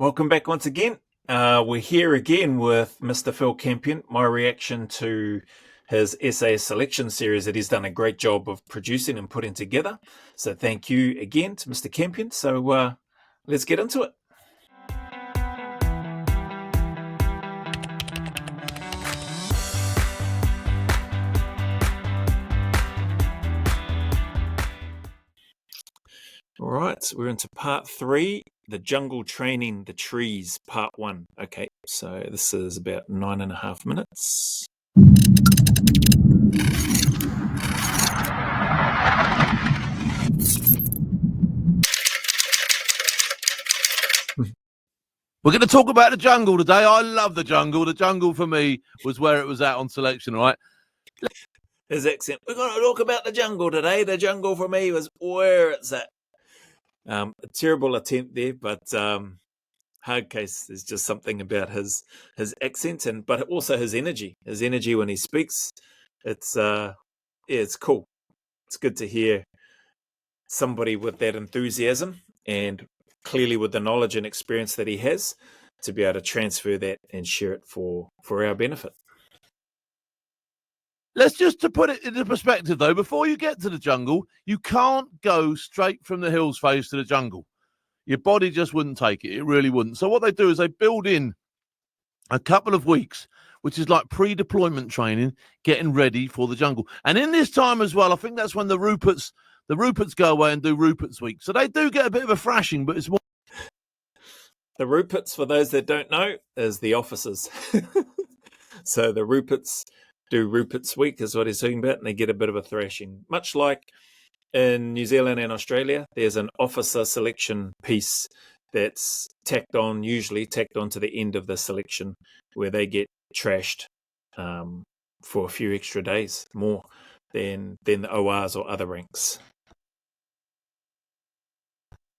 Welcome back once again. We're here again with Mr. Phil Campion. My reaction to his SAS selection series that he's done a great job of producing and putting together. So thank you again to Mr. Campion. So let's get into it. All right, so we're into part 3, the jungle training the trees, part 1. Okay, so this is about 9.5 minutes. We're going to talk about the jungle today. I love the jungle. The jungle for me was where it was at on selection, right? His accent. We're going to talk about the jungle today. The jungle for me was where it's at. A terrible attempt there, but hard case. There's just something about his accent, but also his energy. His energy when he speaks. It's it's cool. It's good to hear somebody with that enthusiasm and clearly with the knowledge and experience that he has to be able to transfer that and share it for our benefit. Let's just to put it into perspective, though, before you get to the jungle, you can't go straight from the hills phase to the jungle. Your body just wouldn't take it. It really wouldn't. So what they do is they build in a couple of weeks, which is like pre-deployment training, getting ready for the jungle. And in this time as well, I think that's when the Ruperts go away and do Ruperts Week. So they do get a bit of a thrashing, but it's more. The Ruperts, for those that don't know, is the officers. So the Ruperts do Ruperts Week is what he's talking about, and they get a bit of a thrashing. Much like in New Zealand and Australia, there's an officer selection piece that's usually tacked on to the end of the selection, where they get trashed for a few extra days more than the ORs or other ranks.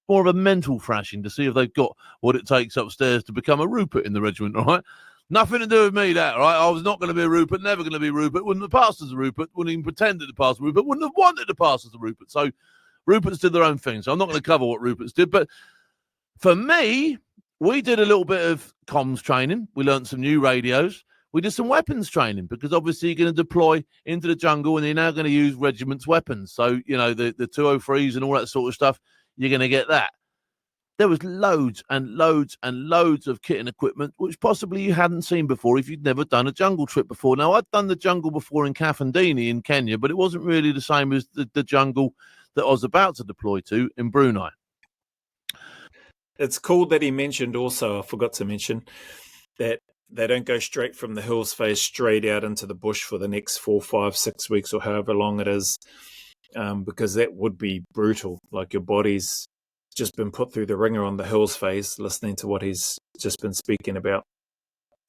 More of a mental thrashing to see if they've got what it takes upstairs to become a Rupert in the regiment, right? Nothing to do with me, that, right? I was not going to be a Rupert, never going to be a Rupert, wouldn't have passed as a Rupert, wouldn't even pretended to pass as a Rupert, wouldn't have wanted to pass as a Rupert. So Ruperts did their own thing. So I'm not going to cover what Ruperts did. But for me, we did a little bit of comms training. We learned some new radios. We did some weapons training because obviously you're going to deploy into the jungle and you're now going to use regiment's weapons. So, you know, the 203s and all that sort of stuff, you're going to get that. There was loads and loads and loads of kit and equipment, which possibly you hadn't seen before if you'd never done a jungle trip before. Now, I'd done the jungle before in Kafandini in Kenya, but it wasn't really the same as the jungle that I was about to deploy to in Brunei. It's cool that he mentioned also, I forgot to mention, that they don't go straight from the hills phase straight out into the bush for the next 4, 5, 6 weeks or however long it is, because that would be brutal. Like your body's just been put through the ringer on the hills phase, listening to what he's just been speaking about.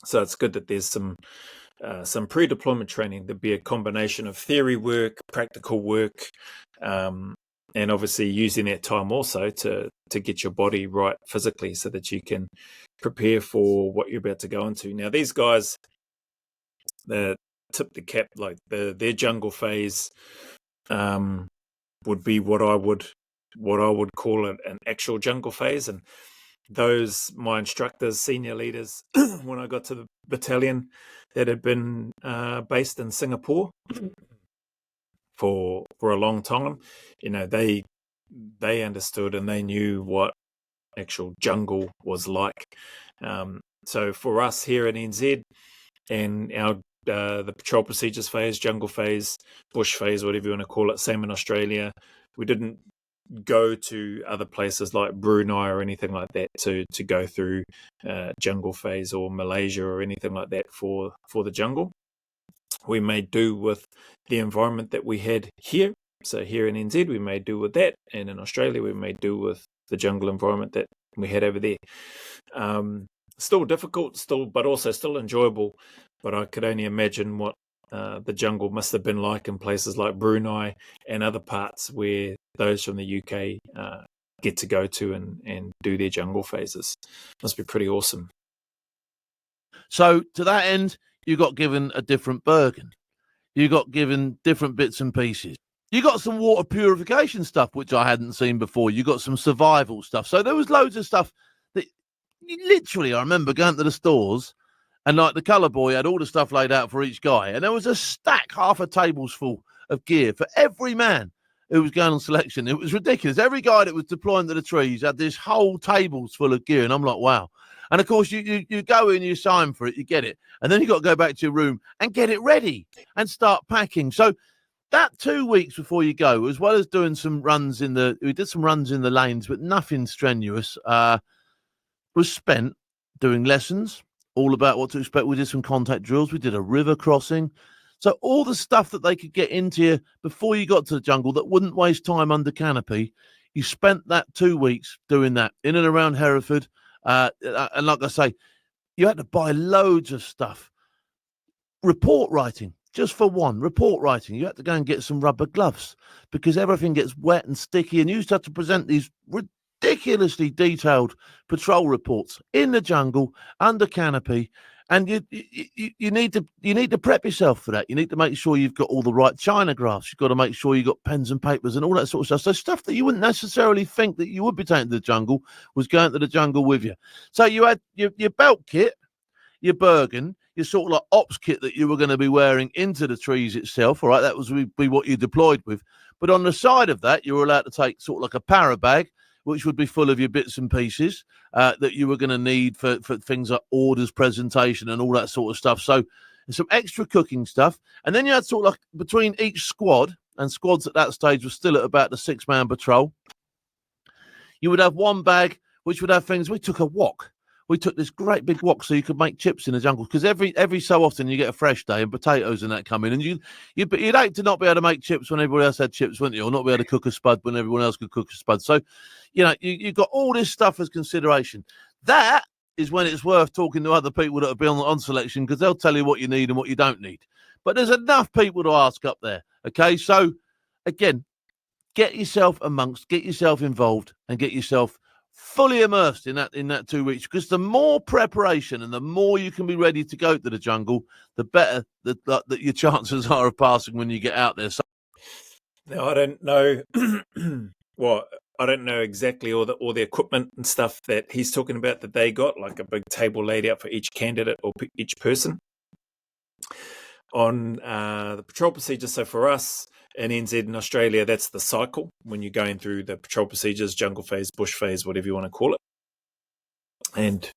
So it's good that there's some pre-deployment training. There'd be a combination of theory work, practical work, and obviously using that time also to get your body right physically so that you can prepare for what you're about to go into. Now, these guys that tip the cap, like their jungle phase would be what I would call an actual jungle phase. And those, my instructors, senior leaders, when I got to the battalion that had been based in Singapore for a long time, you know, they understood and they knew what actual jungle was like. So for us here in NZ and our the patrol procedures phase, jungle phase, bush phase, whatever you want to call it, same in Australia, we didn't go to other places like Brunei or anything like that to go through jungle phase, or Malaysia or anything like that for the jungle. We made do with the environment that we had here. So here in NZ, we made do with that, and in Australia, we made do with the jungle environment that we had over there. Still difficult, but also still enjoyable. But I could only imagine what the jungle must have been like in places like Brunei and other parts where those from the UK get to go to and do their jungle phases. Must be pretty awesome. So to that end, you got given a different Bergen. You got given different bits and pieces. You got some water purification stuff, which I hadn't seen before. You got some survival stuff. So there was loads of stuff that literally, I remember going to the stores and like the colour boy had all the stuff laid out for each guy. And there was a stack, half a table's full of gear for every man who was going on selection. It was ridiculous. Every guy that was deploying to the trees had this whole tables full of gear. And I'm like, wow. And of course, you go in, you sign for it, you get it. And then you got to go back to your room and get it ready and start packing. So that 2 weeks before you go, as well as doing some runs we did some runs in the lanes, but nothing strenuous, was spent doing lessons, all about what to expect. We did some contact drills. We did a river crossing. So all the stuff that they could get into you before you got to the jungle that wouldn't waste time under canopy, you spent that 2 weeks doing that in and around Hereford. And like I say, you had to buy loads of stuff. Report writing, just for one, report writing. You had to go and get some rubber gloves because everything gets wet and sticky, and you used to have to present these ridiculously detailed patrol reports in the jungle under canopy. And you need to prep yourself for that. You need to make sure you've got all the right chinographs. You've got to make sure you've got pens and papers and all that sort of stuff. So stuff that you wouldn't necessarily think that you would be taking to the jungle was going to the jungle with you. So you had your belt kit, your Bergen, your sort of like ops kit that you were going to be wearing into the trees itself. All right, that was be what you deployed with. But on the side of that, you were allowed to take sort of like a para bag, which would be full of your bits and pieces that you were going to need for things like orders, presentation, and all that sort of stuff. So some extra cooking stuff. And then you had sort of like between each squad, and squads at that stage were still at about the 6-man patrol, you would have one bag which would have things. We took a wok. We took this great big wok so you could make chips in the jungle, because every so often you get a fresh day and potatoes and that come in, and you'd hate to not be able to make chips when everybody else had chips, wouldn't you? Or not be able to cook a spud when everyone else could cook a spud. So, you've got all this stuff as consideration. That is when it's worth talking to other people that have been on selection, because they'll tell you what you need and what you don't need. But there's enough people to ask up there. Okay, so again, get yourself amongst, get yourself involved, and get yourself fully immersed in that 2 weeks, because the more preparation and the more you can be ready to go to the jungle, the better that your chances are of passing when you get out there. So, now, I don't know I don't know exactly all the equipment and stuff that he's talking about that they got, like a big table laid out for each candidate or each person on the patrol procedure. So for us in NZ in Australia, that's the cycle when you're going through the patrol procedures, jungle phase, bush phase, whatever you want to call it. And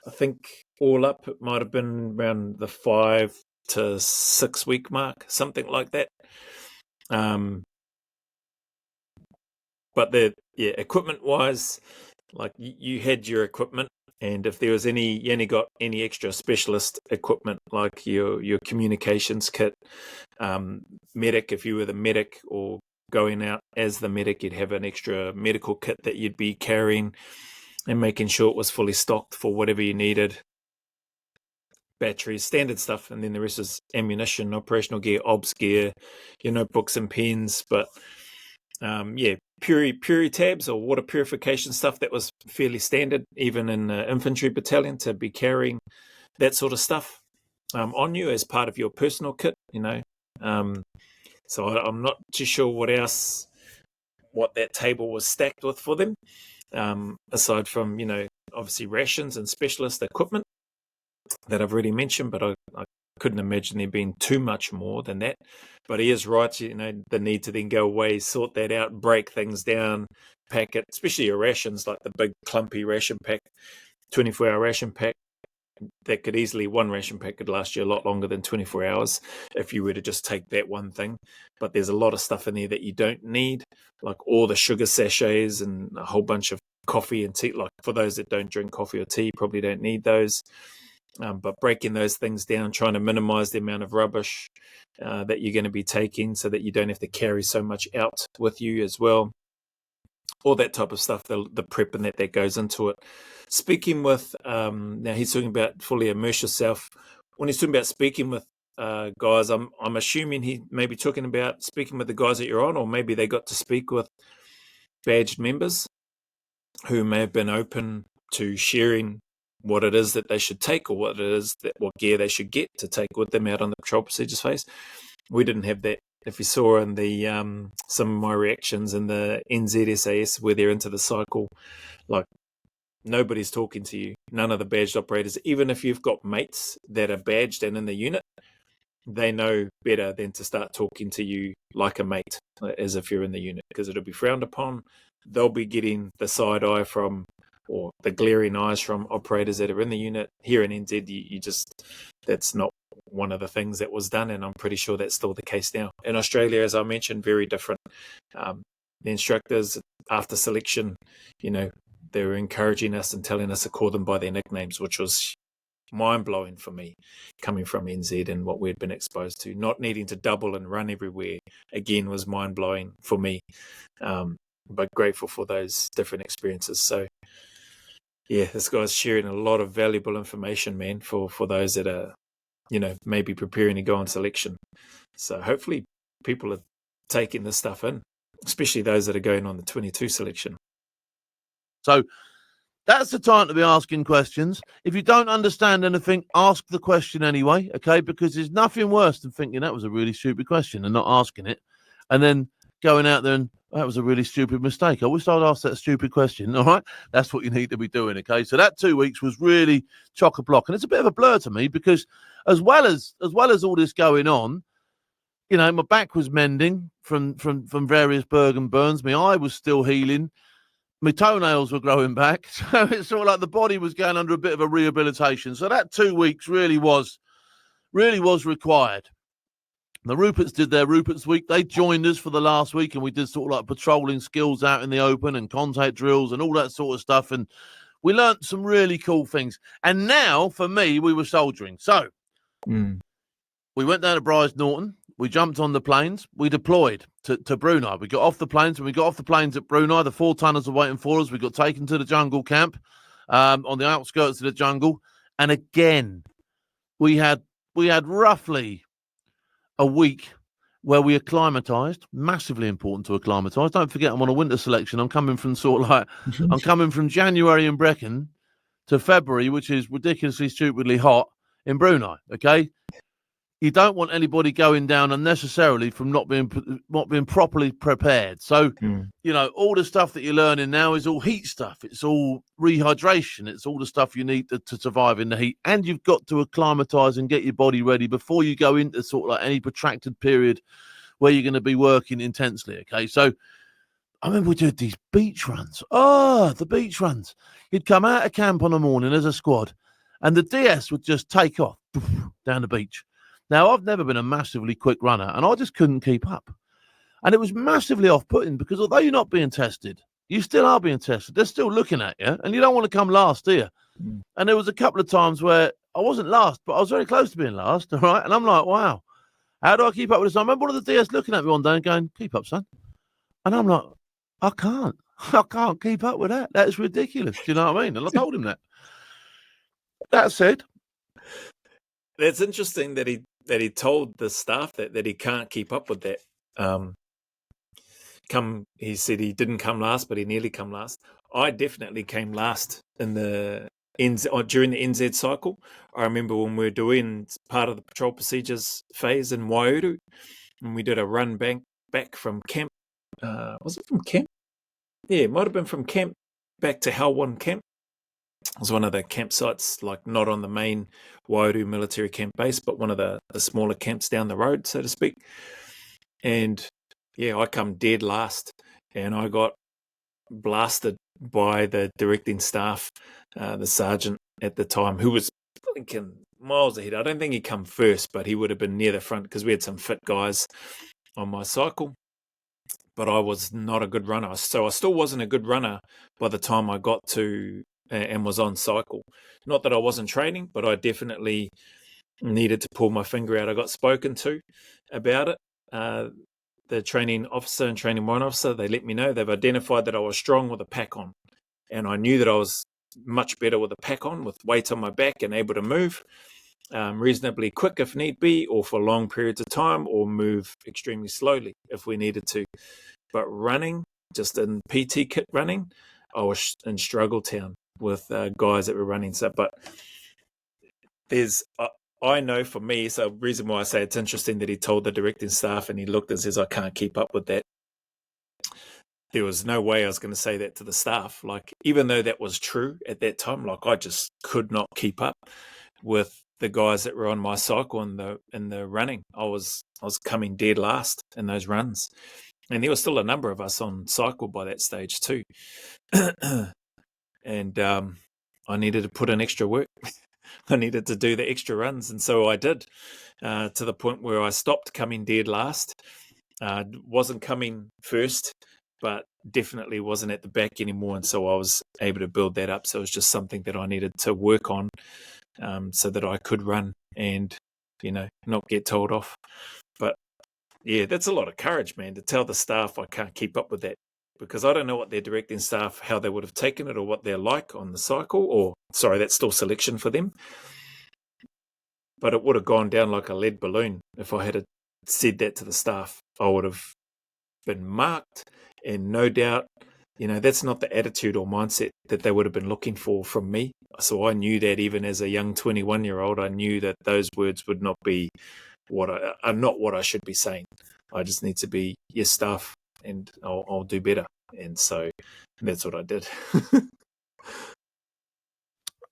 I think all up, it might have been around the 5 to 6 week mark, something like that. But equipment wise, like you had your equipment, and if there was you only got any extra specialist equipment, like your communications kit, medic, if you were the medic or going out as the medic, you'd have an extra medical kit that you'd be carrying and making sure it was fully stocked for whatever you needed. Batteries, standard stuff, and then the rest is ammunition, operational gear, obs gear, your notebooks and pens. But Puri tabs or water purification stuff, that was fairly standard, even in infantry battalion, to be carrying that sort of stuff on you as part of your personal kit, So I'm not too sure what that table was stacked with for them, aside from, obviously rations and specialist equipment that I've already mentioned, but I couldn't imagine there being too much more than that. But he is right, the need to then go away, sort that out, break things down, pack it, especially your rations, like the big clumpy ration pack, 24-hour ration pack. That could easily, one ration pack could last you a lot longer than 24 hours if you were to just take that one thing. But there's a lot of stuff in there that you don't need, like all the sugar sachets and a whole bunch of coffee and tea. Like for those that don't drink coffee or tea, probably don't need those. But breaking those things down, trying to minimize the amount of rubbish that you're going to be taking so that you don't have to carry so much out with you as well. All that type of stuff, the prep and that goes into it. Speaking with, now he's talking about fully immerse yourself. When he's talking about speaking with guys, I'm assuming he may be talking about speaking with the guys that you're on, or maybe they got to speak with badged members who may have been open to sharing what it is that they should take, or what gear they should get to take with them out on the patrol procedures phase. We didn't have that. If you saw in the some of my reactions in the NZ SAS where they're into the cycle, like nobody's talking to you. None of the badged operators, even if you've got mates that are badged and in the unit, they know better than to start talking to you like a mate, as if you're in the unit, because it'll be frowned upon. They'll be getting the side eye from, or the glaring eyes from operators that are in the unit. Here in NZ, you just, that's not one of the things that was done, and I'm pretty sure that's still the case now. In Australia, as I mentioned, very different. The instructors, after selection, they were encouraging us and telling us to call them by their nicknames, which was mind-blowing for me, coming from NZ and what we'd been exposed to. Not needing to double and run everywhere, again, was mind-blowing for me, but grateful for those different experiences. So, yeah, this guy's sharing a lot of valuable information, man, for those that are, maybe preparing to go on selection. So hopefully people are taking this stuff in, especially those that are going on the 22 selection. So that's the time to be asking questions. If you don't understand anything, ask the question anyway, okay? Because there's nothing worse than thinking that was a really stupid question and not asking it, and then going out there and that was a really stupid mistake. I wish I'd asked that stupid question, all right? That's what you need to be doing, okay? So that 2 weeks was really chock-a-block, and it's a bit of a blur to me because as well as all this going on, my back was mending from various Bergen burns. My eye was still healing. My toenails were growing back. So it's sort of like the body was going under a bit of a rehabilitation. So that 2 weeks really was required. The Ruperts did their Ruperts week. They joined us for the last week, and we did sort of like patrolling skills out in the open and contact drills and all that sort of stuff. And we learnt some really cool things. And now, for me, we were soldiering. So we went down to Bryce Norton. We jumped on the planes. We deployed to Brunei. We got off the planes. When we got off the planes at Brunei, the 4-tonners were waiting for us. We got taken to the jungle camp on the outskirts of the jungle. And again, we had roughly a week where we acclimatized. Massively important to acclimatize. Don't forget, I'm on a winter selection. I'm coming from I'm coming from January in Brecon to February, which is ridiculously, stupidly hot in Brunei. Okay, you don't want anybody going down unnecessarily from not being properly prepared. So, all the stuff that you're learning now is all heat stuff. It's all rehydration. It's all the stuff you need to survive in the heat. And you've got to acclimatise and get your body ready before you go into sort of like any protracted period where you're going to be working intensely. Okay, so I remember we did these beach runs. Oh, the beach runs. You'd come out of camp on a morning as a squad, and the DS would just take off down the beach. Now, I've never been a massively quick runner, and I just couldn't keep up. And it was massively off-putting because although you're not being tested, you still are being tested. They're still looking at you, and you don't want to come last, do you? And there was a couple of times where I wasn't last, but I was very close to being last, all right? And I'm like, wow, how do I keep up with this? I remember one of the DS looking at me one day and going, keep up, son. And I'm like, I can't keep up with that. That's ridiculous. Do you know what I mean? And I told him that. That said, that's interesting that he told the staff that he can't keep up with that. He said he didn't come last, but he nearly come last. I definitely came last in the during the NZ cycle. I remember when we were doing part of the patrol procedures phase in Waiouru, and we did a run back from camp. Was it from camp? Yeah, it might have been from camp back to Halwan camp. It was one of the campsites, like not on the main Waiouru military camp base, but one of the smaller camps down the road, so to speak. And yeah, I come dead last, and I got blasted by the directing staff, the sergeant at the time, who was thinking miles ahead. I don't think he come first, but he would have been near the front because we had some fit guys on my cycle. But I was not a good runner, so I still wasn't a good runner by the time I got to and was on cycle. Not that I wasn't training, but I definitely needed to pull my finger out. I got spoken to about it. The training officer and training one officer, they let me know. They've identified that I was strong with a pack on. And I knew that I was much better with a pack on, with weight on my back and able to move reasonably quick if need be, or for long periods of time, or move extremely slowly if we needed to. But running, just in PT kit running, I was in struggle town with guys that were running. So, but there's, I know for me, so the reason why I say it's interesting that he told the directing staff and he looked and says, I can't keep up with that. there was no way I was going to say that to the staff. Like, even though that was true at that time, like, I just could not keep up with the guys that were on my cycle in the running. I was coming dead last in those runs, and there was still a number of us on cycle by that stage too. And I needed to put in extra work. I needed to do the extra runs, and so I did, to the point where I stopped coming dead last. Wasn't coming first, but definitely wasn't at the back anymore, and so I was able to build that up. So it was just something that I needed to work on, so that I could run and, not get told off. But yeah, that's a lot of courage, man, to tell the staff I can't keep up with that, because I don't know what their directing staff, how they would have taken it, or what they're like on the cycle, or, sorry, that's still selection for them. But it would have gone down like a lead balloon if I had said that to the staff. I would have been marked, and no doubt, that's not the attitude or mindset that they would have been looking for from me. So I knew that even as a young 21-year-old, I knew that those words would not be are not what I should be saying. I just need to be your staff, and I'll do better. And so that's what I did.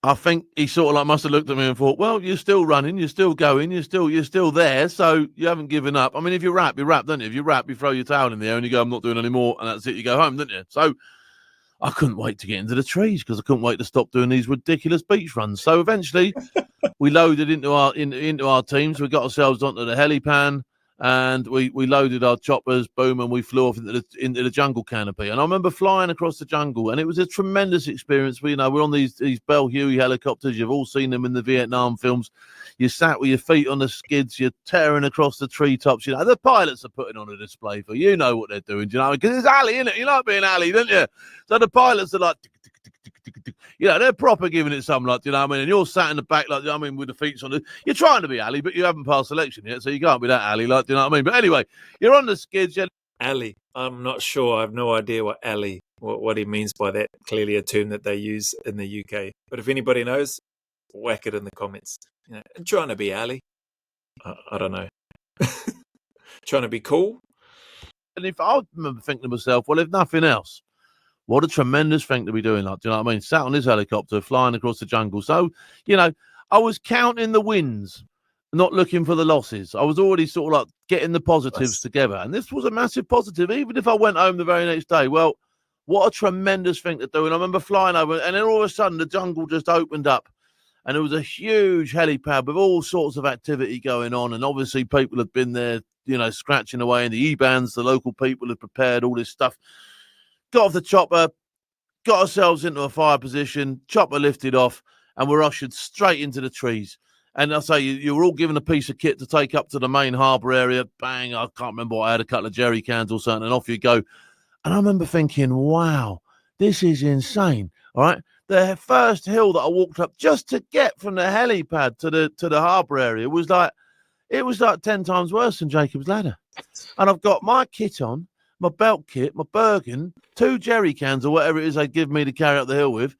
I think he sort of like must have looked at me and thought, well, you're still running, you're still going, you're still there, so you haven't given up. I mean, if you rap, don't you? If you rap, you throw your towel in the air and you go, I'm not doing any more, and that's it, you go home, don't you? So I couldn't wait to get into the trees because I couldn't wait to stop doing these ridiculous beach runs. So eventually we loaded into our teams, we got ourselves onto the helipad, and we loaded our choppers, boom, and we flew off into the jungle canopy. And I remember flying across the jungle, and it was a tremendous experience. We're on these Bell Huey helicopters. You've all seen them in the Vietnam films. You sat with your feet on the skids, you're tearing across the treetops. The pilots are putting on a display for you. You know what they're doing, because it's Ali, isn't it? You like being Ali, don't you? So the pilots are like, they're proper giving it some, like, and you're sat in the back, like, with the feet on you're trying to be Ali, but you haven't passed selection yet, so you can't be that Ali, like, But anyway, you're on the skids. Ali, I'm not sure. I have no idea what Ali, what he means by that. Clearly a term that they use in the UK. But if anybody knows, whack it in the comments. Trying to be Ali. I don't know. Trying to be cool. And if I remember thinking to myself, well, if nothing else, what a tremendous thing to be doing, like, do you know what I mean? Sat on this helicopter, flying across the jungle. So, I was counting the wins, not looking for the losses. I was already sort of like getting the positives together. And this was a massive positive, even if I went home the very next day. Well, what a tremendous thing to do. And I remember flying over, and then all of a sudden the jungle just opened up. And there was a huge helipad with all sorts of activity going on. And obviously people had been there, scratching away in the E-bands. The local people had prepared all this stuff. Got off the chopper, got ourselves into a fire position, chopper lifted off, and we're ushered straight into the trees. And I say, you were all given a piece of kit to take up to the main harbour area. Bang, I can't remember what I had, a couple of jerry cans or something, and off you go. And I remember thinking, wow, this is insane. All right. The first hill that I walked up just to get from the helipad to the harbour area was like 10 times worse than Jacob's Ladder. And I've got my kit on, my belt kit, my Bergen, 2 jerry cans or whatever it is they give me to carry up the hill with,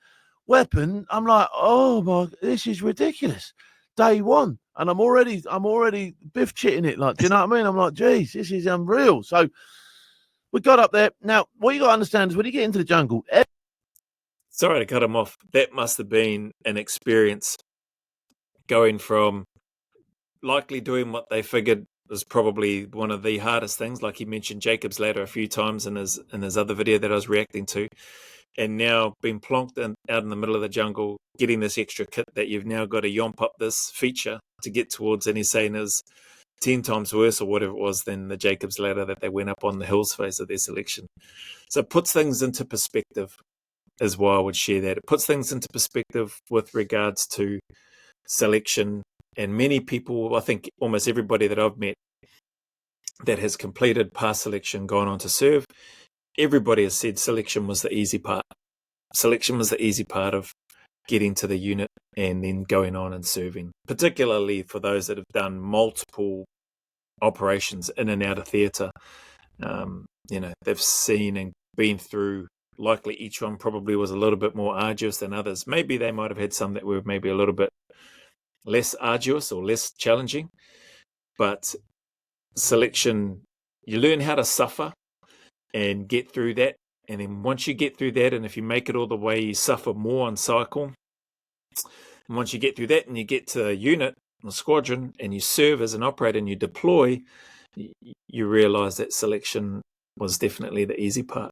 weapon. I'm like, oh my, this is ridiculous. Day one, and I'm already biff chitting it. Like, do you know what I mean? I'm like, geez, this is unreal. So we got up there. Now, what you got to understand is when you get into the jungle. Sorry to cut him off. That must have been an experience, going from likely doing what they figured was probably one of the hardest things, like he mentioned Jacob's Ladder a few times in his other video that I was reacting to, and now being plonked out in the middle of the jungle, getting this extra kit that you've now got to yomp up this feature to get towards, and he's saying is 10 times worse or whatever it was than the Jacob's Ladder that they went up on the hills phase of their selection. So it puts things into perspective as well. I would share that. It puts things into perspective with regards to selection. And many people, I think almost everybody that I've met that has completed past selection, gone on to serve, everybody has said selection was the easy part. Selection was the easy part of getting to the unit and then going on and serving, particularly for those that have done multiple operations in and out of theatre. They've seen and been through, likely each one probably was a little bit more arduous than others. Maybe they might have had some that were maybe a little bit less arduous or less challenging, but selection, you learn how to suffer and get through that And then once you get through that, and if you make it all the way, you suffer more on cycle. And once you get through that and you get to a unit or squadron and you serve as an operator and you deploy, you realize that selection was definitely the easy part.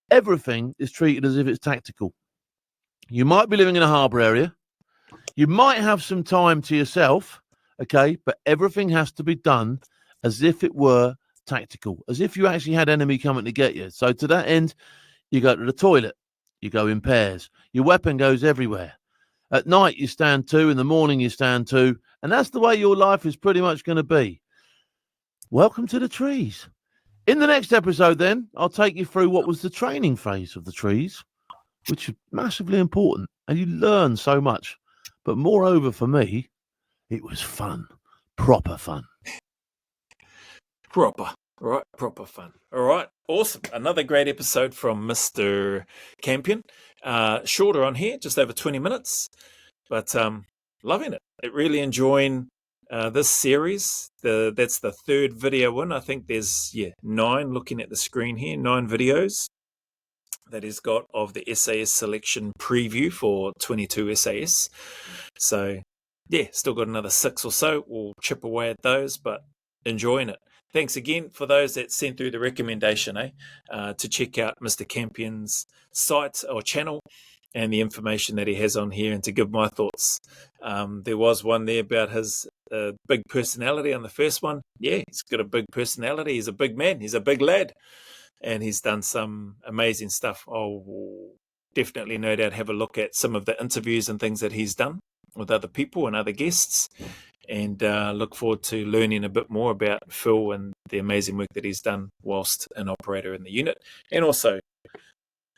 Everything is treated as if it's tactical. You might be living in a harbour area. You might have some time to yourself, okay? But everything has to be done as if it were tactical, as if you actually had enemy coming to get you. So to that end, you go to the toilet. You go in pairs. Your weapon goes everywhere. At night, you stand two. In the morning, you stand two. And that's the way your life is pretty much going to be. Welcome to the trees. In the next episode, then, I'll take you through what was the training phase of the trees, which is massively important. And you learn so much. But moreover, for me, it was fun. Proper fun. Proper fun. All right, awesome. Another great episode from Mr. Campion. Shorter on here, just over 20 minutes, but loving it. Really enjoying this series. That's the third video in. I think there's 9. Looking at the screen here, 9 videos that he's got of the SAS selection preview for 22 SAS. So still got another 6 or so. We'll chip away at those, but enjoying it. Thanks again for those that sent through the recommendation, to check out Mr. Campion's site or channel and the information that he has on here, and to give my thoughts. There was one there about his big personality on the first one. Yeah, he's got a big personality. He's a big man. He's a big lad. And he's done some amazing stuff. I'll definitely, no doubt, have a look at some of the interviews and things that he's done with other people and other guests. And look forward to learning a bit more about Phil and the amazing work that he's done whilst an operator in the unit, and also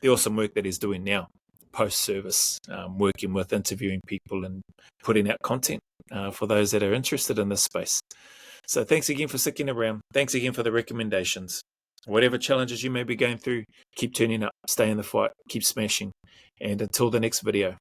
the awesome work that he's doing now, post-service, working with, interviewing people and putting out content for those that are interested in this space. So thanks again for sticking around. Thanks again for the recommendations. Whatever challenges you may be going through, keep turning up, stay in the fight, keep smashing. And until the next video,